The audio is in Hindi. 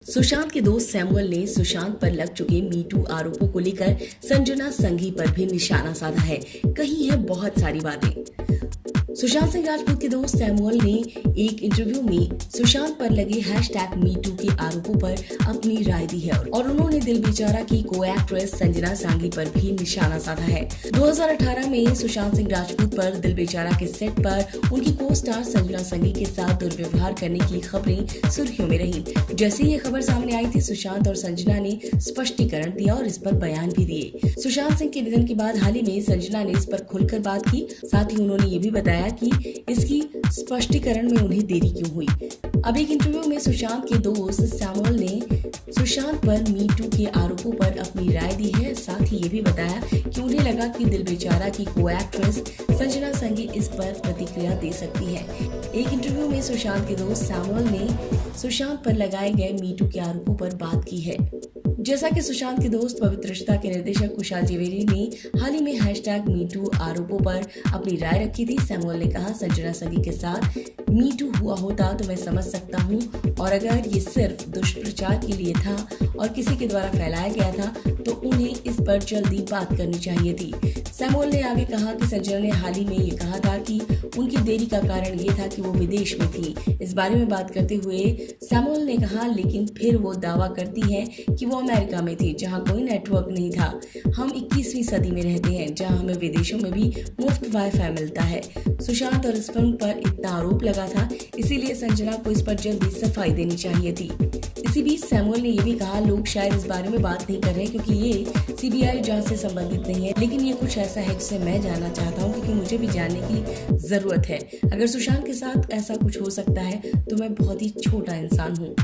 सुशांत के दोस्त सैमुअल ने सुशांत पर लग चुके मीटू आरोपों को लेकर संजना संघी पर भी निशाना साधा है। कही है बहुत सारी बातें। सुशांत सिंह राजपूत के दोस्त सैमुअल ने एक इंटरव्यू में सुशांत पर लगे #मीटू के आरोपों पर अपनी राय दी है और उन्होंने दिल बेचारा की को एक्ट्रेस संजना सांगी पर भी निशाना साधा है। 2018 में सुशांत सिंह राजपूत पर दिल बेचारा के सेट पर उनकी को स्टार संजना संगी के साथ दुर्व्यवहार करने की खबरें सुर्खियों में रही। जैसे ही ये खबर सामने आई थी, सुशांत और संजना ने स्पष्टीकरण दिया और इस पर बयान भी दिए। सुशांत सिंह के निधन के बाद हाल ही में संजना ने इस पर खुलकर बात की। साथ ही उन्होंने ये भी बताया कि इसकी स्पष्टीकरण में उन्हें देरी क्यों हुई। अब एक इंटरव्यू में सुशांत के दोस्त सैमुअल ने सुशांत पर मीटू के आरोपों पर अपनी राय दी है। साथ ही ये भी बताया कि उन्हें लगा कि दिल बेचारा की को एक्ट्रेस संजना संगी इस पर प्रतिक्रिया दे सकती है। एक इंटरव्यू में सुशांत के दोस्त सैमुअल ने सुशांत पर लगाए गए मीटू के आरोपों पर बात की है। जैसा कि सुशांत के दोस्त पवित्र रिश्ता के निर्देशक कुशाल जवेरी ने हाल ही में #मीटू आरोपों पर अपनी राय रखी थी। सैमुअल ने कहा, संजना संगी के साथ मीटू हुआ होता तो मैं समझ सकता हूँ, और अगर ये सिर्फ दुष्प्रचार के लिए था और किसी के द्वारा फैलाया गया था तो उन्हें इस पर जल्दी बात करनी चाहिए थी। सैमुअल ने आगे कहा कि संजना ने हाल ही में ये कहा था कि उनकी देरी का कारण ये था कि वो विदेश में थी। इस बारे में बात करते हुए सैमुअल ने कहा, लेकिन फिर वो दावा करती है कि वो अमेरिका में थी जहां कोई नेटवर्क नहीं था। हम 21वीं सदी में रहते हैं जहां हमें विदेशों में भी मुफ्त वाईफाई मिलता है। सुशांत और इस फिल्म पर इतना आरोप लगा था, इसीलिए संजना को इस पर जल्दी सफाई देनी चाहिए थी। इसी बीच सैमुअल ने यह भी कहा, लोग शायद इस बारे में बात नहीं कर रहे क्योंकि ये CBI जांच से संबंधित नहीं है, लेकिन ये कुछ ऐसा है जिसे मैं जानना चाहता हूँ क्योंकि मुझे भी जानने की जरूरत है। अगर सुशांत के साथ ऐसा कुछ हो सकता है तो मैं बहुत ही छोटा इंसान हूँ।